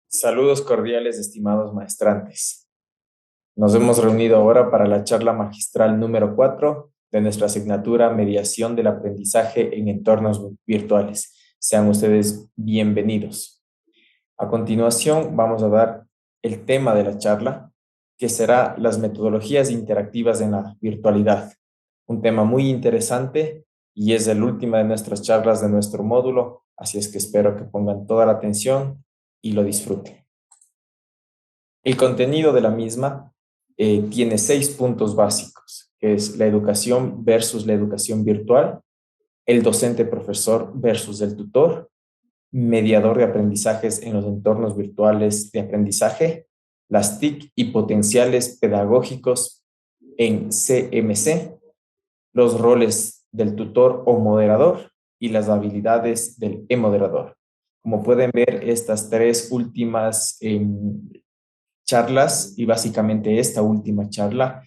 Saludos cordiales, estimados maestrantes. Nos hemos reunido ahora para la charla magistral número 4 de nuestra asignatura Mediación del Aprendizaje en Entornos Virtuales. Sean ustedes bienvenidos. A continuación, vamos a dar el tema de la charla, que será las metodologías interactivas en la virtualidad. Un tema muy interesante y es el último de nuestras charlas de nuestro módulo, así es que espero que pongan toda la atención y lo disfruten. El contenido de la misma tiene 6 puntos básicos, que es la educación versus la educación virtual, el docente profesor versus el tutor, mediador de aprendizajes en los entornos virtuales de aprendizaje, las TIC y potenciales pedagógicos en CMC, los roles del tutor o moderador y las habilidades del e-moderador. Como pueden ver, estas tres últimas charlas y básicamente esta última charla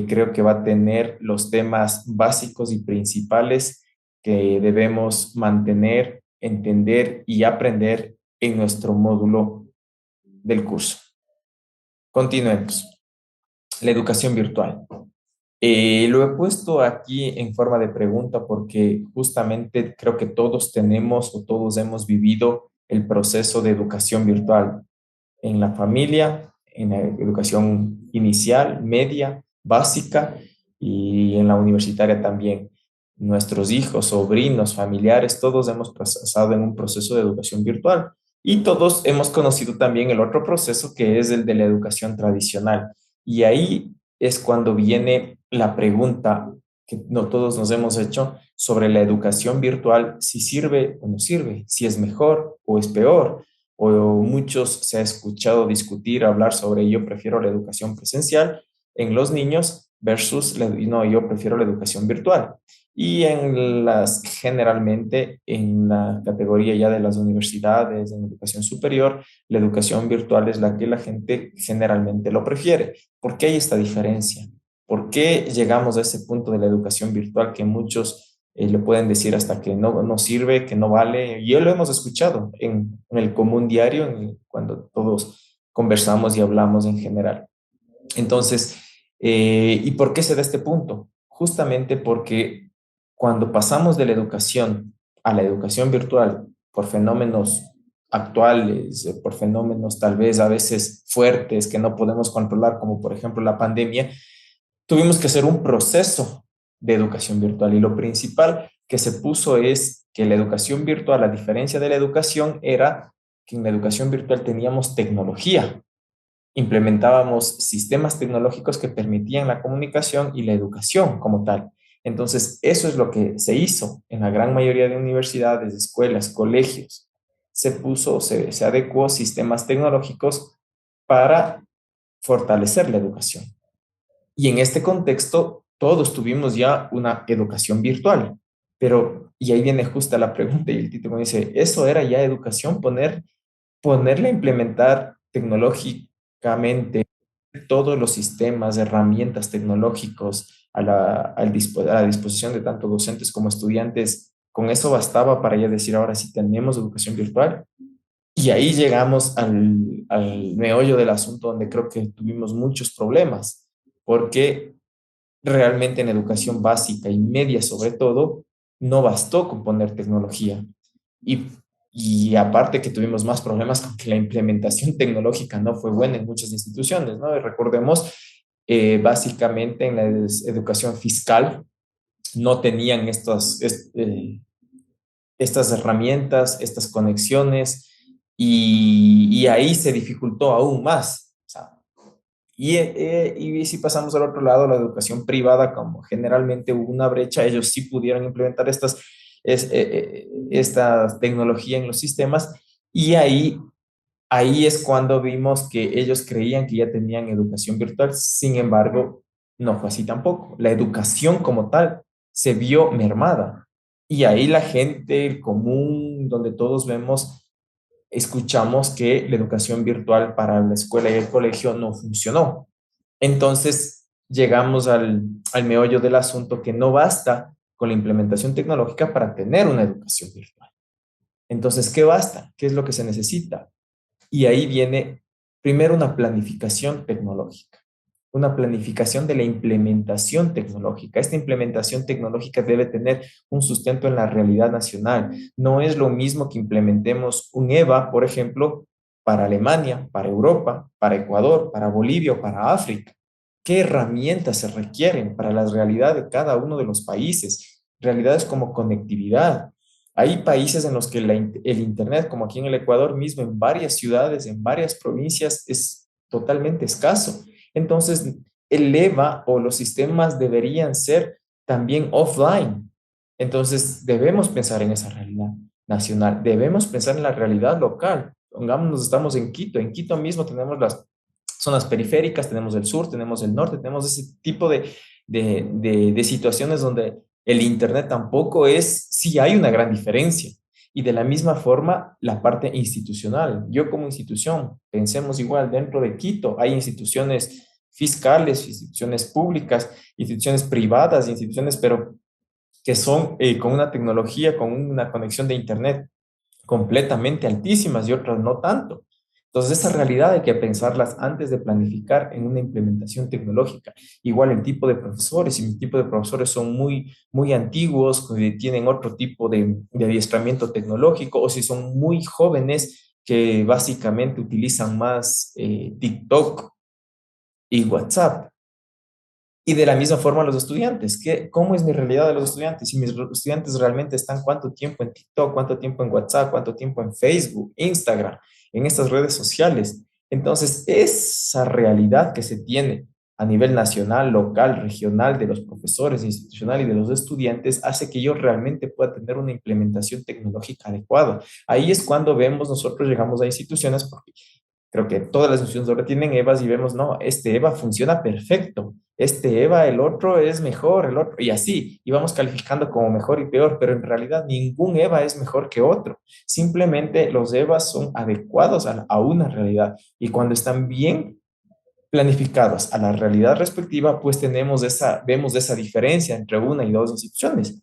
creo que va a tener los temas básicos y principales que debemos mantener, entender y aprender en nuestro módulo del curso. Continuemos. La educación virtual. Lo he puesto aquí en forma de pregunta porque justamente creo que todos tenemos o todos hemos vivido el proceso de educación virtual en la familia, en la educación inicial, media, básica y en la universitaria también. Nuestros hijos, sobrinos, familiares, todos hemos pasado en un proceso de educación virtual y todos hemos conocido también el otro proceso que es el de la educación tradicional. Y ahí es cuando viene la pregunta que no todos nos hemos hecho sobre la educación virtual, si sirve o no sirve, si es mejor o es peor o muchos se ha escuchado discutir, hablar sobre yo prefiero la educación presencial en los niños versus, no, yo prefiero la educación virtual. Y generalmente en la categoría ya de las universidades, en educación superior, la educación virtual es la que la gente generalmente lo prefiere. ¿Por qué hay esta diferencia? ¿Por qué llegamos a ese punto de la educación virtual que muchos le pueden decir hasta que no sirve, que no vale? Y ya lo hemos escuchado en el común diario, cuando todos conversamos y hablamos en general. Entonces, ¿y por qué se da este punto? Justamente porque cuando pasamos de la educación a la educación virtual por fenómenos actuales, por fenómenos tal vez a veces fuertes que no podemos controlar, como por ejemplo la pandemia, tuvimos que hacer un proceso de educación virtual y lo principal que se puso es que la educación virtual, a diferencia de la educación, era que en la educación virtual teníamos tecnología, implementábamos sistemas tecnológicos que permitían la comunicación y la educación como tal. Entonces, eso es lo que se hizo en la gran mayoría de universidades, escuelas, colegios. Se adecuó sistemas tecnológicos para fortalecer la educación. Y en este contexto, todos tuvimos ya una educación virtual. Pero, y ahí viene justa la pregunta y el título dice, ¿eso era ya educación? Ponerle a implementar tecnológicamente todos los sistemas, herramientas tecnológicos a la disposición de tanto docentes como estudiantes, con eso bastaba para ya decir, ahora sí tenemos educación virtual. Y ahí llegamos al meollo del asunto donde creo que tuvimos muchos problemas, porque realmente en educación básica y media sobre todo, no bastó con poner tecnología. Y, y aparte que tuvimos más problemas con que la implementación tecnológica no fue buena en muchas instituciones, ¿no? Y recordemos, básicamente en la educación fiscal no tenían estas herramientas, estas conexiones, y ahí se dificultó aún más. O sea, y si pasamos al otro lado, la educación privada, como generalmente hubo una brecha, ellos sí pudieron implementar esta tecnología en los sistemas y ahí es cuando vimos que ellos creían que ya tenían educación virtual, sin embargo, no fue así tampoco. La educación como tal se vio mermada y ahí la gente, el común, donde todos vemos escuchamos que la educación virtual para la escuela y el colegio no funcionó. Entonces llegamos al meollo del asunto que no basta con la implementación tecnológica para tener una educación virtual. Entonces, ¿qué basta? ¿Qué es lo que se necesita? Y ahí viene primero una planificación tecnológica, una planificación de la implementación tecnológica. Esta implementación tecnológica debe tener un sustento en la realidad nacional. No es lo mismo que implementemos un EVA, por ejemplo, para Alemania, para Europa, para Ecuador, para Bolivia o para África. ¿Qué herramientas se requieren para la realidad de cada uno de los países? Realidades como conectividad. Hay países en los que el Internet, como aquí en el Ecuador mismo, en varias ciudades, en varias provincias, es totalmente escaso. Entonces, el EVA o los sistemas deberían ser también offline. Entonces, debemos pensar en esa realidad nacional, debemos pensar en la realidad local. Pongámonos, estamos en Quito mismo tenemos las zonas periféricas, tenemos el sur, tenemos el norte, tenemos ese tipo de situaciones donde el Internet tampoco es, sí hay una gran diferencia. Y de la misma forma, la parte institucional. Yo como institución, pensemos igual, dentro de Quito hay instituciones fiscales, instituciones públicas, instituciones privadas, instituciones, pero que son con una tecnología, con una conexión de Internet completamente altísimas y otras no tanto. Entonces, esa realidad hay que pensarlas antes de planificar en una implementación tecnológica. Igual el tipo de profesores, si mi tipo de profesores son muy antiguos, que tienen otro tipo de adiestramiento tecnológico, o si son muy jóvenes que básicamente utilizan más TikTok y WhatsApp. Y de la misma forma los estudiantes, ¿cómo es mi realidad de los estudiantes? Si mis estudiantes realmente están cuánto tiempo en TikTok, cuánto tiempo en WhatsApp, cuánto tiempo en Facebook, Instagram, en estas redes sociales. Entonces, esa realidad que se tiene a nivel nacional, local, regional, de los profesores, institucional y de los estudiantes, hace que yo realmente pueda tener una implementación tecnológica adecuada. Ahí es cuando vemos, nosotros llegamos a instituciones, porque creo que todas las instituciones ahora tienen EVAs y vemos, no, este EVA funciona perfecto, este EVA, el otro es mejor, el otro, y así, y vamos calificando como mejor y peor, pero en realidad ningún EVA es mejor que otro. Simplemente los EVAs son adecuados a una realidad y cuando están bien planificados a la realidad respectiva, pues vemos esa diferencia entre una y dos instituciones.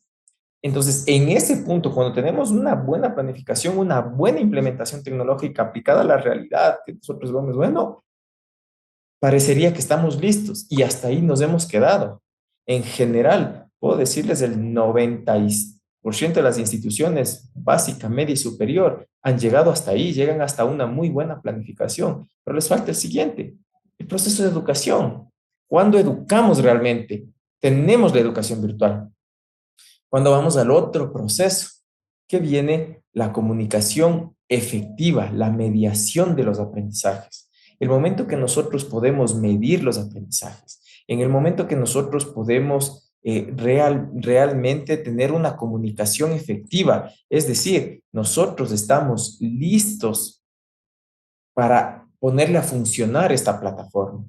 Entonces, en ese punto, cuando tenemos una buena planificación, una buena implementación tecnológica aplicada a la realidad, que nosotros vemos, bueno, parecería que estamos listos y hasta ahí nos hemos quedado. En general, puedo decirles el 90% de las instituciones básica, media y superior han llegado hasta ahí, llegan hasta una muy buena planificación, pero les falta el siguiente, el proceso de educación. ¿Cuándo educamos realmente? Tenemos la educación virtual. Cuando vamos al otro proceso, que viene la comunicación efectiva, la mediación de los aprendizajes. El momento que nosotros podemos medir los aprendizajes, en el momento que nosotros podemos realmente tener una comunicación efectiva, es decir, nosotros estamos listos para ponerle a funcionar esta plataforma,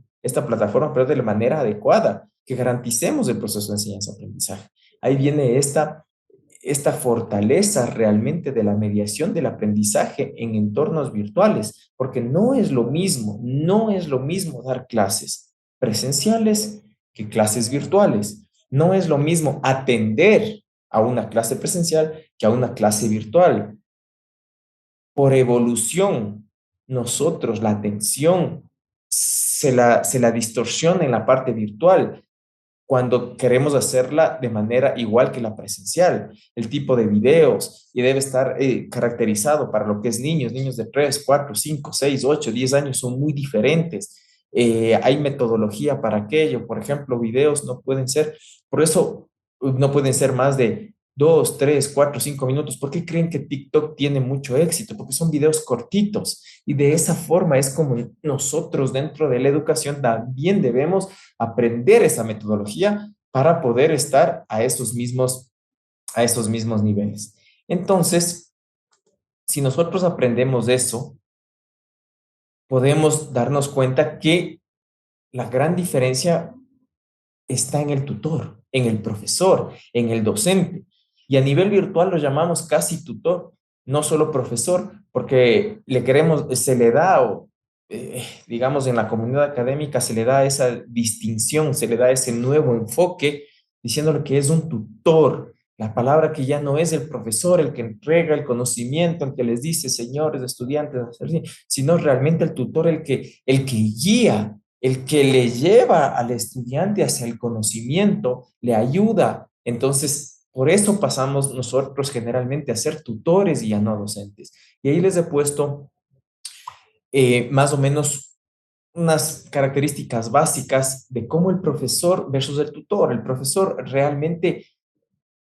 pero de la manera adecuada, que garanticemos el proceso de enseñanza-aprendizaje. Ahí viene esta fortaleza realmente de la mediación del aprendizaje en entornos virtuales, porque no es lo mismo dar clases presenciales que clases virtuales. No es lo mismo atender a una clase presencial que a una clase virtual. Por evolución, nosotros la atención se la distorsiona en la parte virtual cuando queremos hacerla de manera igual que la presencial. El tipo de videos y debe estar caracterizado para lo que es niños de 3 4 5 6 8 10 años son muy diferentes. Hay metodología para aquello. Por ejemplo, videos no pueden ser, por eso no pueden ser más de 2 3 4 5 minutos. ¿Por qué creen que TikTok tiene mucho éxito? Porque son videos cortitos y de esa forma es como nosotros dentro de la educación también debemos aprender esa metodología para poder estar a esos mismos niveles. Entonces, si nosotros aprendemos eso, podemos darnos cuenta que la gran diferencia está en el tutor, en el profesor, en el docente. Y a nivel virtual lo llamamos casi tutor, no solo profesor, porque se le da, o digamos en la comunidad académica se le da esa distinción, se le da ese nuevo enfoque, diciéndole que es un tutor, La palabra que ya no es el profesor el que entrega el conocimiento, el que les dice, señores estudiantes, hacer así, sino realmente el tutor el que guía, el que le lleva al estudiante hacia el conocimiento, le ayuda. Entonces, por eso pasamos nosotros generalmente a ser tutores y ya no docentes. Y ahí les he puesto más o menos unas características básicas de cómo el profesor versus el tutor. El profesor realmente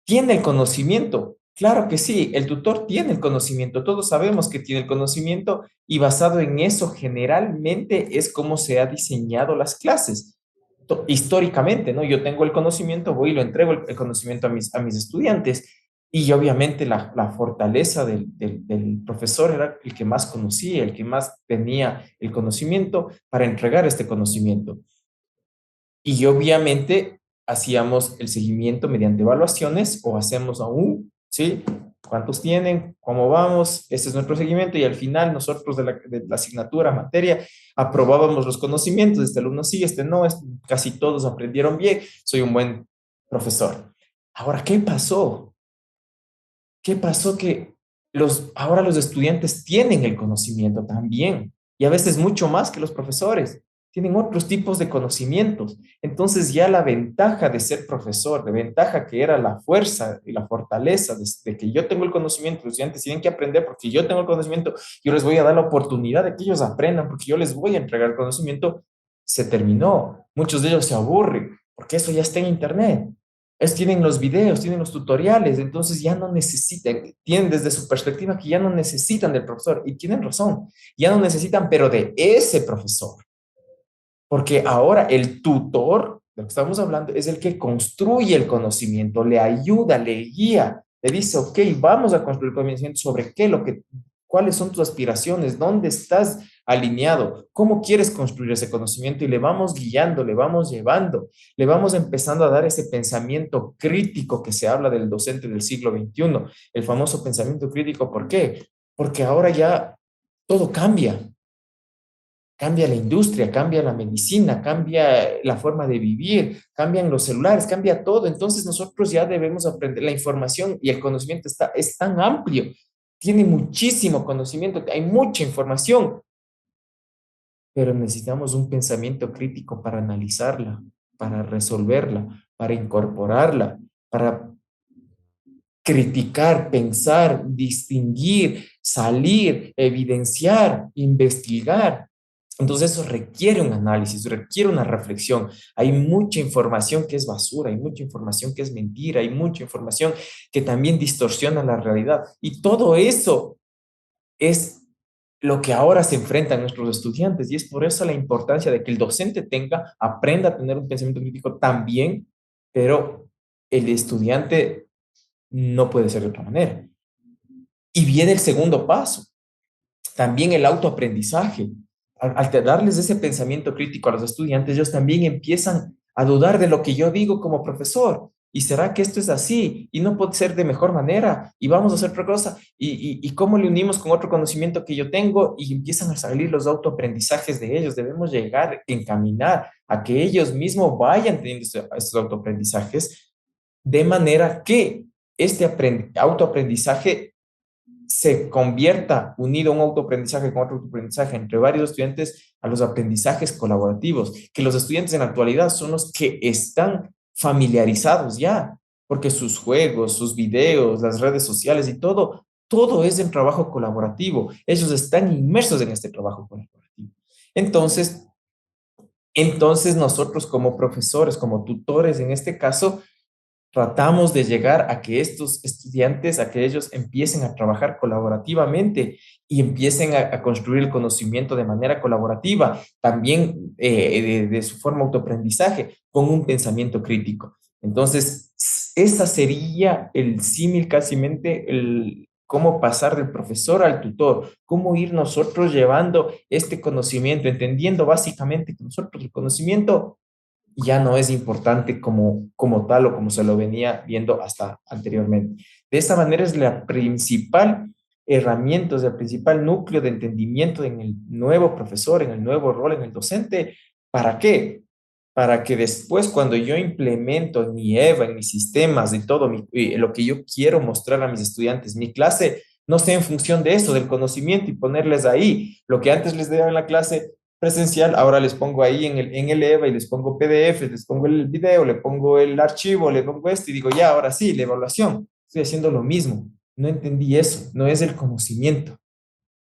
tiene el conocimiento. Claro que sí, el tutor tiene el conocimiento. Todos sabemos que tiene el conocimiento y basado en eso generalmente es como se ha diseñado las clases. Históricamente, ¿no? Yo tengo el conocimiento, voy y lo entrego el conocimiento a mis estudiantes y obviamente la fortaleza del profesor era el que más conocía, el que más tenía el conocimiento para entregar este conocimiento. Y obviamente hacíamos el seguimiento mediante evaluaciones o hacemos aún, ¿sí? ¿Cuántos tienen? ¿Cómo vamos? Ese es nuestro seguimiento y al final nosotros de la asignatura, materia, aprobábamos los conocimientos. Este alumno sí, este no, casi todos aprendieron bien, soy un buen profesor. Ahora, ¿qué pasó? ¿Qué pasó? Que ahora los estudiantes tienen el conocimiento también y a veces mucho más que los profesores. Tienen otros tipos de conocimientos. Entonces ya la ventaja de ser profesor, de ventaja que era la fuerza y la fortaleza de que yo tengo el conocimiento, los estudiantes tienen que aprender porque yo tengo el conocimiento, yo les voy a dar la oportunidad de que ellos aprendan porque yo les voy a entregar el conocimiento, se terminó. Muchos de ellos se aburren porque eso ya está en internet. Tienen los videos, tienen los tutoriales, entonces ya no necesitan, tienen desde su perspectiva que ya no necesitan del profesor y tienen razón, ya no necesitan, pero de ese profesor, porque ahora el tutor, de lo que estamos hablando, es el que construye el conocimiento, le ayuda, le guía, le dice, ok, vamos a construir conocimiento sobre qué, cuáles son tus aspiraciones, dónde estás alineado, cómo quieres construir ese conocimiento y le vamos guiando, le vamos llevando, le vamos empezando a dar ese pensamiento crítico que se habla del docente del siglo XXI, el famoso pensamiento crítico. ¿Por qué? Porque ahora ya todo cambia. Cambia la industria, cambia la medicina, cambia la forma de vivir, cambian los celulares, cambia todo. Entonces nosotros ya debemos aprender. La información y el conocimiento es tan amplio, tiene muchísimo conocimiento, hay mucha información, pero necesitamos un pensamiento crítico para analizarla, para resolverla, para incorporarla, para criticar, pensar, distinguir, salir, evidenciar, investigar. Entonces eso requiere un análisis, requiere una reflexión. Hay mucha información que es basura, hay mucha información que es mentira, hay mucha información que también distorsiona la realidad. Y todo eso es lo que ahora se enfrentan nuestros estudiantes y es por eso la importancia de que el docente aprenda a tener un pensamiento crítico también, pero el estudiante no puede ser de otra manera. Y viene el segundo paso, también el autoaprendizaje. Al darles ese pensamiento crítico a los estudiantes, ellos también empiezan a dudar de lo que yo digo como profesor. ¿Y será que esto es así? Y no puede ser de mejor manera. Y vamos a hacer otra cosa. ¿Y cómo le unimos con otro conocimiento que yo tengo? Y empiezan a salir los autoaprendizajes de ellos. Debemos llegar, encaminar a que ellos mismos vayan teniendo estos autoaprendizajes de manera que este autoaprendizaje se convierta unido a un autoaprendizaje con otro autoaprendizaje entre varios estudiantes a los aprendizajes colaborativos, que los estudiantes en la actualidad son los que están familiarizados ya, porque sus juegos, sus videos, las redes sociales y todo es en trabajo colaborativo. Ellos están inmersos en este trabajo colaborativo. Entonces, entonces nosotros como profesores, como tutores en este caso, tratamos de llegar a que estos estudiantes, a que ellos empiecen a trabajar colaborativamente y empiecen a construir el conocimiento de manera colaborativa, también de su forma de autoaprendizaje, con un pensamiento crítico. Entonces, esa sería el símil casi el cómo pasar del profesor al tutor, cómo ir nosotros llevando este conocimiento, entendiendo básicamente que nosotros el conocimiento ya no es importante como tal o como se lo venía viendo hasta anteriormente. De esta manera es la principal herramienta, es el principal núcleo de entendimiento en el nuevo profesor, en el nuevo rol, en el docente. ¿Para qué? para que después cuando yo implemento en mi EVA, en mis sistemas, y todo lo que yo quiero mostrar a mis estudiantes, mi clase no sea en función de eso, del conocimiento y ponerles ahí lo que antes les daba en la clase presencial, ahora les pongo ahí en el EVA y les pongo PDF, les pongo el video, le pongo el archivo, le pongo esto y digo, ya, ahora sí, la evaluación. Estoy haciendo lo mismo. No entendí eso, no es el conocimiento,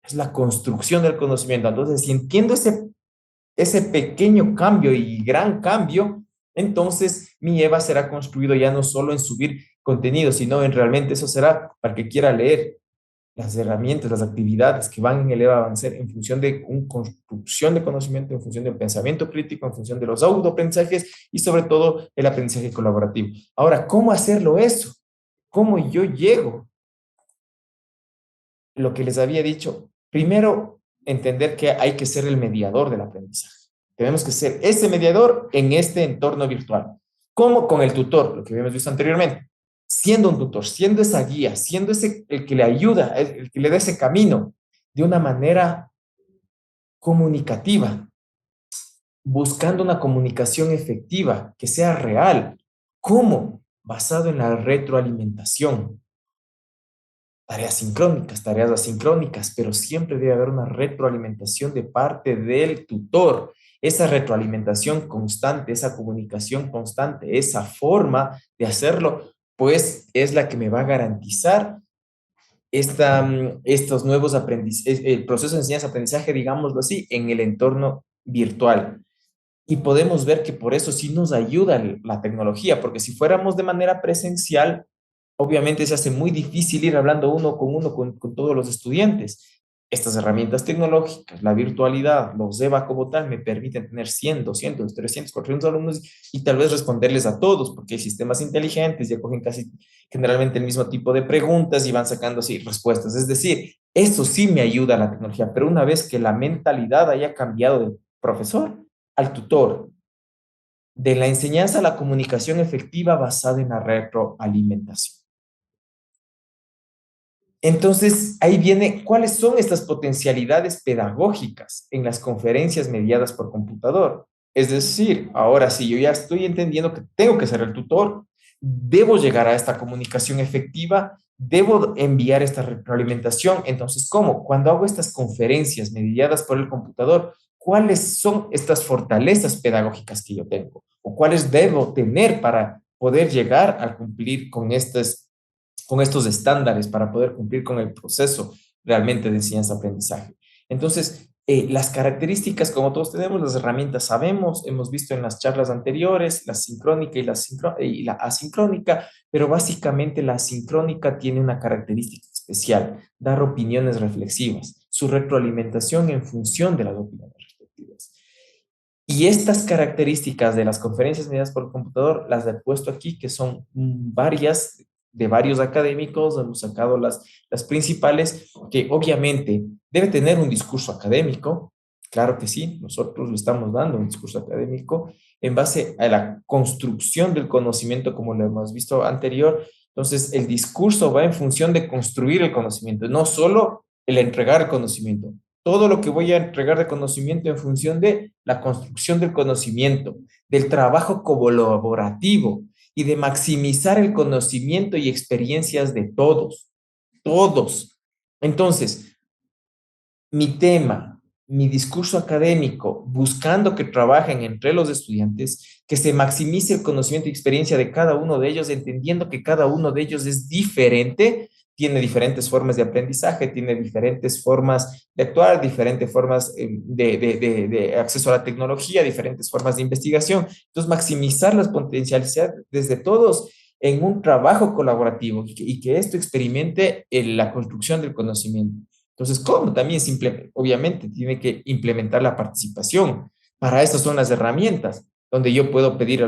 es la construcción del conocimiento. Entonces, si entiendo ese pequeño cambio y gran cambio, entonces mi EVA será construido ya no solo en subir contenido, sino en realmente eso será para que quiera leer las herramientas, las actividades que van en el EVA van a ser en función de una construcción de conocimiento, en función del pensamiento crítico, en función de los autoaprendizajes y sobre todo el aprendizaje colaborativo. Ahora, ¿cómo hacerlo eso? ¿Cómo yo llego? Lo que les había dicho, primero, entender que hay que ser el mediador del aprendizaje. Tenemos que ser ese mediador en este entorno virtual. ¿Cómo? Con el tutor, lo que habíamos visto anteriormente. Siendo un tutor, siendo esa guía, siendo ese el que le ayuda, el que le da ese camino de una manera comunicativa, buscando una comunicación efectiva, que sea real. ¿Cómo? Basado en la retroalimentación. Tareas sincrónicas, tareas asincrónicas, pero siempre debe haber una retroalimentación de parte del tutor. Esa retroalimentación constante, esa comunicación constante, esa forma de hacerlo, pues es la que me va a garantizar estos nuevos aprendizajes, el proceso de enseñanza-aprendizaje, digámoslo así, en el entorno virtual. Y podemos ver que por eso sí nos ayuda la tecnología, porque si fuéramos de manera presencial, obviamente se hace muy difícil ir hablando uno con todos los estudiantes. Estas herramientas tecnológicas, la virtualidad, los EVA como tal, me permiten tener 100, 200, 300, 400 alumnos y tal vez responderles a todos, porque hay sistemas inteligentes, ya cogen casi generalmente el mismo tipo de preguntas y van sacando así respuestas. Es decir, eso sí me ayuda a la tecnología, pero una vez que la mentalidad haya cambiado del profesor al tutor, de la enseñanza a la comunicación efectiva basada en la retroalimentación. Entonces, ahí viene, ¿cuáles son estas potencialidades pedagógicas en las conferencias mediadas por computador? Es decir, ahora sí, yo ya estoy entendiendo que tengo que ser el tutor, debo llegar a esta comunicación efectiva, debo enviar esta retroalimentación. Entonces, ¿cómo? Cuando hago estas conferencias mediadas por el computador, ¿cuáles son estas fortalezas pedagógicas que yo tengo? ¿O cuáles debo tener para poder llegar a cumplir con estos estándares para poder cumplir con el proceso realmente de enseñanza-aprendizaje? Entonces, las características, como todos tenemos, las herramientas sabemos, hemos visto en las charlas anteriores, la sincrónica y la asincrónica, pero básicamente la asincrónica tiene una característica especial, dar opiniones reflexivas, su retroalimentación en función de las opiniones reflexivas. Y estas características de las conferencias mediadas por computador las he puesto aquí, que son varias, de varios académicos, hemos sacado las principales, que obviamente debe tener un discurso académico, claro que sí, nosotros le estamos dando un discurso académico en base a la construcción del conocimiento, como lo hemos visto anterior. Entonces, el discurso va en función de construir el conocimiento, no solo el entregar el conocimiento, todo lo que voy a entregar de conocimiento en función de la construcción del conocimiento, del trabajo colaborativo y de maximizar el conocimiento y experiencias de todos, todos. Entonces, mi tema, mi discurso académico, buscando que trabajen entre los estudiantes, que se maximice el conocimiento y experiencia de cada uno de ellos, entendiendo que cada uno de ellos es diferente, tiene diferentes formas de aprendizaje, tiene diferentes formas de actuar, diferentes formas de acceso a la tecnología, diferentes formas de investigación. Entonces, maximizar las potencialidades desde todos en un trabajo colaborativo y que esto experimente en la construcción del conocimiento. Entonces, ¿cómo? También simple, obviamente tiene que implementar la participación. Para eso son las herramientas, donde yo puedo pedir,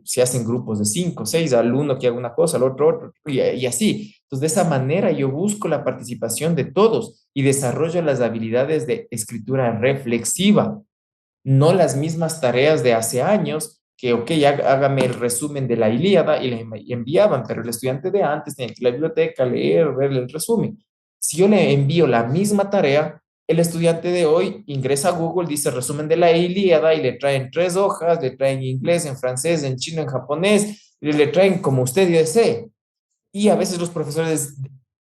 si hacen grupos de 5, 6, al uno que haga una cosa, al otro otro, y así. Entonces, de esa manera yo busco la participación de todos y desarrollo las habilidades de escritura reflexiva, no las mismas tareas de hace años, que, ok, hágame el resumen de la Ilíada y le enviaban, pero el estudiante de antes tenía que ir a la biblioteca, leer, ver el resumen. Si yo le envío la misma tarea, El estudiante de hoy ingresa a Google, dice resumen de la Ilíada y le traen 3 hojas, le traen inglés, en francés, en chino, en japonés, y le traen como usted desee. Y a veces los profesores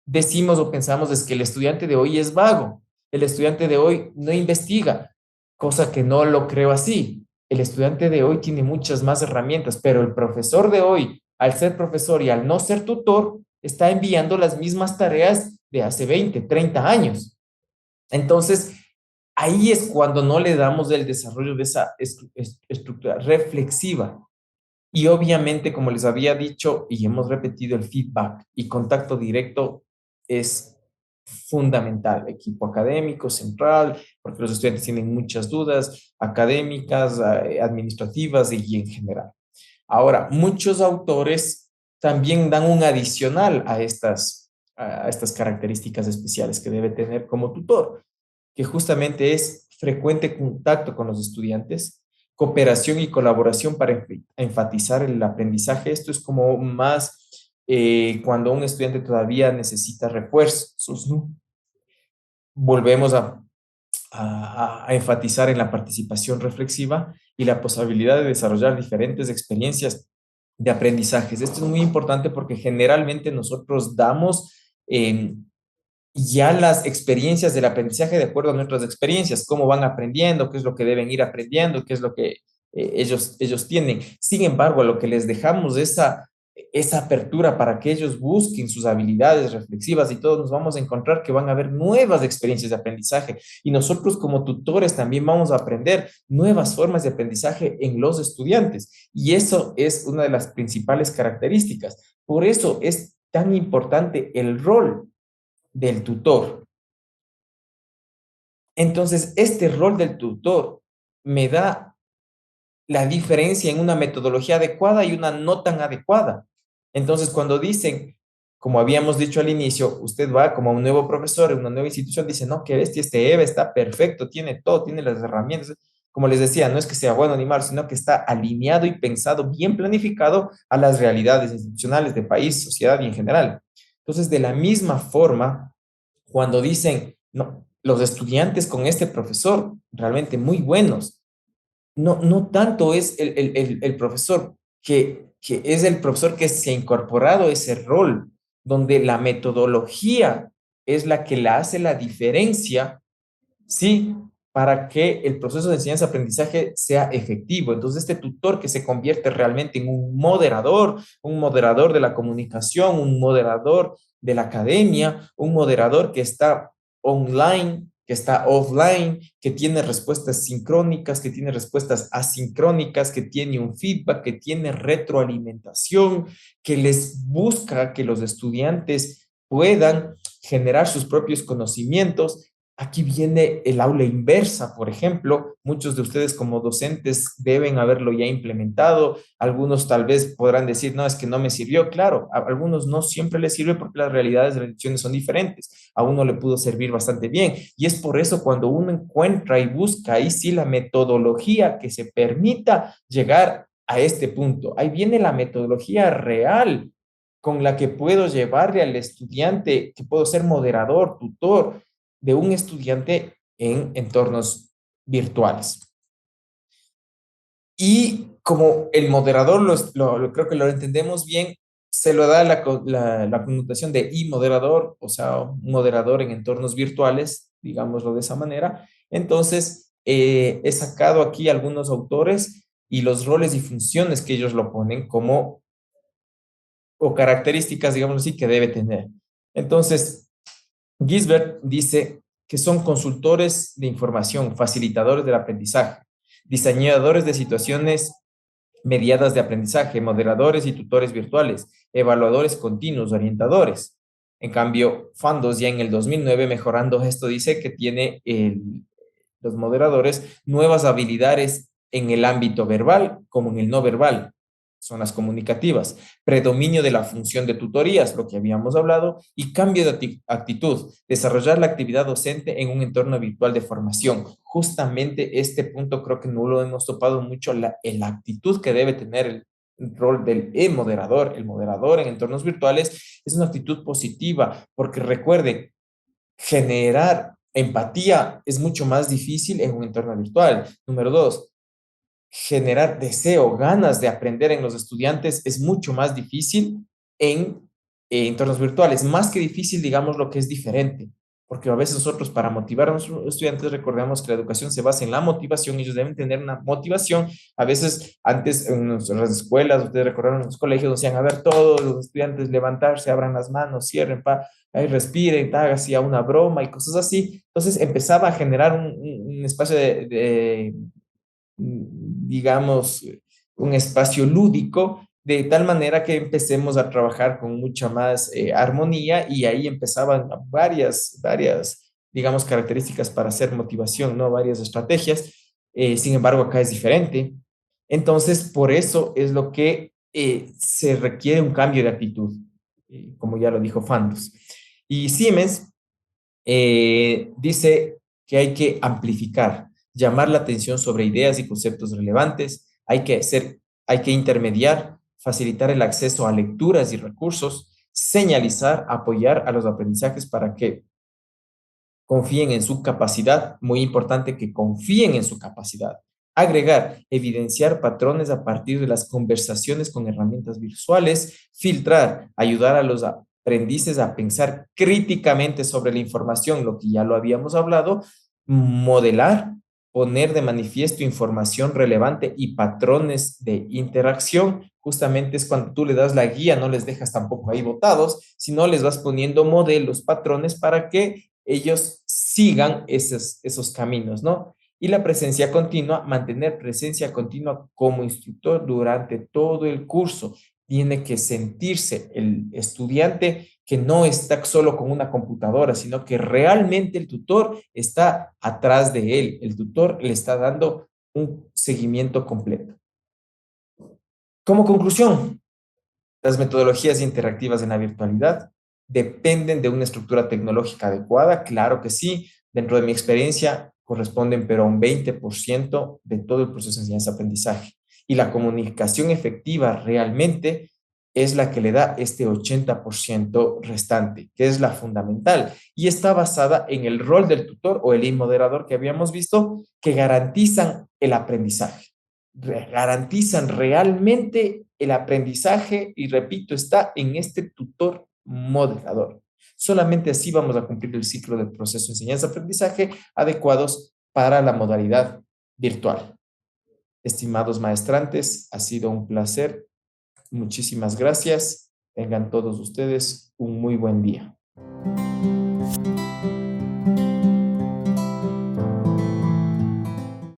decimos o pensamos es que el estudiante de hoy es vago, el estudiante de hoy no investiga, cosa que no lo creo así. El estudiante de hoy tiene muchas más herramientas, pero el profesor de hoy, al ser profesor y al no ser tutor, está enviando las mismas tareas de hace 20, 30 años. Entonces, ahí es cuando no le damos el desarrollo de esa estructura reflexiva. Y obviamente, como les había dicho y hemos repetido, el feedback y contacto directo es fundamental. Equipo académico, central, porque los estudiantes tienen muchas dudas académicas, administrativas y en general. Ahora, muchos autores también dan un adicional a estas características especiales que debe tener como tutor, que justamente es frecuente contacto con los estudiantes, cooperación y colaboración para enfatizar el aprendizaje. Esto es como más cuando un estudiante todavía necesita refuerzos, ¿no? Volvemos a enfatizar en la participación reflexiva y la posibilidad de desarrollar diferentes experiencias de aprendizajes. Esto es muy importante porque generalmente nosotros damos ya las experiencias del aprendizaje de acuerdo a nuestras experiencias, cómo van aprendiendo, qué es lo que deben ir aprendiendo, qué es lo que ellos tienen. Sin embargo, a lo que les dejamos esa apertura para que ellos busquen sus habilidades reflexivas y todos nos vamos a encontrar que van a haber nuevas experiencias de aprendizaje y nosotros como tutores también vamos a aprender nuevas formas de aprendizaje en los estudiantes y eso es una de las principales características. Por eso es tan importante el rol del tutor. Entonces, este rol del tutor me da la diferencia en una metodología adecuada y una no tan adecuada. Entonces, cuando dicen, como habíamos dicho al inicio, usted va como un nuevo profesor en una nueva institución, dice, no, que este EVA está perfecto, tiene todo, tiene las herramientas. Como les decía, no es que sea bueno ni malo, sino que está alineado y pensado, bien planificado a las realidades institucionales de país, sociedad y en general. Entonces, de la misma forma, cuando dicen, no, los estudiantes con este profesor realmente muy buenos, no tanto es el profesor, que es el profesor que se ha incorporado a ese rol, donde la metodología es la que la hace la diferencia, ¿sí? Para que el proceso de enseñanza-aprendizaje sea efectivo. Entonces, este tutor que se convierte realmente en un moderador de la comunicación, un moderador de la academia, un moderador que está online, que está offline, que tiene respuestas sincrónicas, que tiene respuestas asincrónicas, que tiene un feedback, que tiene retroalimentación, que les busca que los estudiantes puedan generar sus propios conocimientos. Aquí viene el aula inversa, por ejemplo. Muchos de ustedes como docentes deben haberlo ya implementado. Algunos tal vez podrán decir, no, es que no me sirvió. Claro, a algunos no siempre les sirve porque las realidades de las lecciones son diferentes. A uno le pudo servir bastante bien. Y es por eso cuando uno encuentra y busca ahí sí la metodología que se permita llegar a este punto. Ahí viene la metodología real con la que puedo llevarle al estudiante, que puedo ser moderador, tutor de un estudiante en entornos virtuales. Y como el moderador, creo que lo entendemos bien, se lo da la connotación de moderador, o sea, un moderador en entornos virtuales, digámoslo de esa manera. Entonces, he sacado aquí algunos autores y los roles y funciones que ellos lo ponen como, o características, digamos así, que debe tener. Entonces, Gisbert dice que son consultores de información, facilitadores del aprendizaje, diseñadores de situaciones mediadas de aprendizaje, moderadores y tutores virtuales, evaluadores continuos, orientadores. En cambio, Fandos ya en el 2009, mejorando esto, dice que tiene los moderadores nuevas habilidades en el ámbito verbal como en el no verbal, son las comunicativas, predominio de la función de tutorías, lo que habíamos hablado, y cambio de actitud, desarrollar la actividad docente en un entorno virtual de formación. Justamente este punto creo que no lo hemos topado mucho, la actitud que debe tener el rol del moderador, el moderador en entornos virtuales, es una actitud positiva, porque recuerde, generar empatía es mucho más difícil en un entorno virtual. Número dos, generar deseo, ganas de aprender en los estudiantes es mucho más difícil en entornos virtuales. Más que difícil, digamos lo que es diferente. Porque a veces nosotros para motivar a nuestros estudiantes recordemos que la educación se basa en la motivación, ellos deben tener una motivación. A veces antes en nuestras escuelas, ustedes recordaron en los colegios, decían, a ver, todos los estudiantes levantarse, abran las manos, cierren, ahí respiren, hacía una broma y cosas así. Entonces empezaba a generar un espacio digamos, un espacio lúdico, de tal manera que empecemos a trabajar con mucha más armonía y ahí empezaban digamos, características para hacer motivación, ¿no? Varias estrategias. Sin embargo, acá es diferente. Entonces, por eso es lo que se requiere un cambio de actitud, como ya lo dijo Fandos. Y Siemens dice que hay que amplificar, llamar la atención sobre ideas y conceptos relevantes, hay que intermediar, facilitar el acceso a lecturas y recursos, señalizar, apoyar a los aprendizajes para que confíen en su capacidad, muy importante que confíen en su capacidad. Agregar, evidenciar patrones a partir de las conversaciones con herramientas visuales, filtrar, ayudar a los aprendices a pensar críticamente sobre la información, lo que ya lo habíamos hablado, modelar, poner de manifiesto información relevante y patrones de interacción. Justamente es cuando tú le das la guía, no les dejas tampoco ahí botados, sino les vas poniendo modelos, patrones para que ellos sigan esos caminos, ¿no? Y la presencia continua, mantener presencia continua como instructor durante todo el curso. Tiene que sentirse el estudiante que no está solo con una computadora, sino que realmente el tutor está atrás de él. El tutor le está dando un seguimiento completo. Como conclusión, las metodologías interactivas en la virtualidad dependen de una estructura tecnológica adecuada, claro que sí, dentro de mi experiencia corresponden pero a un 20% de todo el proceso de enseñanza-aprendizaje. Y la comunicación efectiva realmente es la que le da este 80% restante, que es la fundamental, y está basada en el rol del tutor o el moderador que habíamos visto, que garantizan el aprendizaje, garantizan realmente el aprendizaje y repito, está en este tutor moderador. Solamente así vamos a cumplir el ciclo del proceso de enseñanza-aprendizaje adecuados para la modalidad virtual. Estimados maestrantes, ha sido un placer. Muchísimas gracias. Tengan todos ustedes un muy buen día.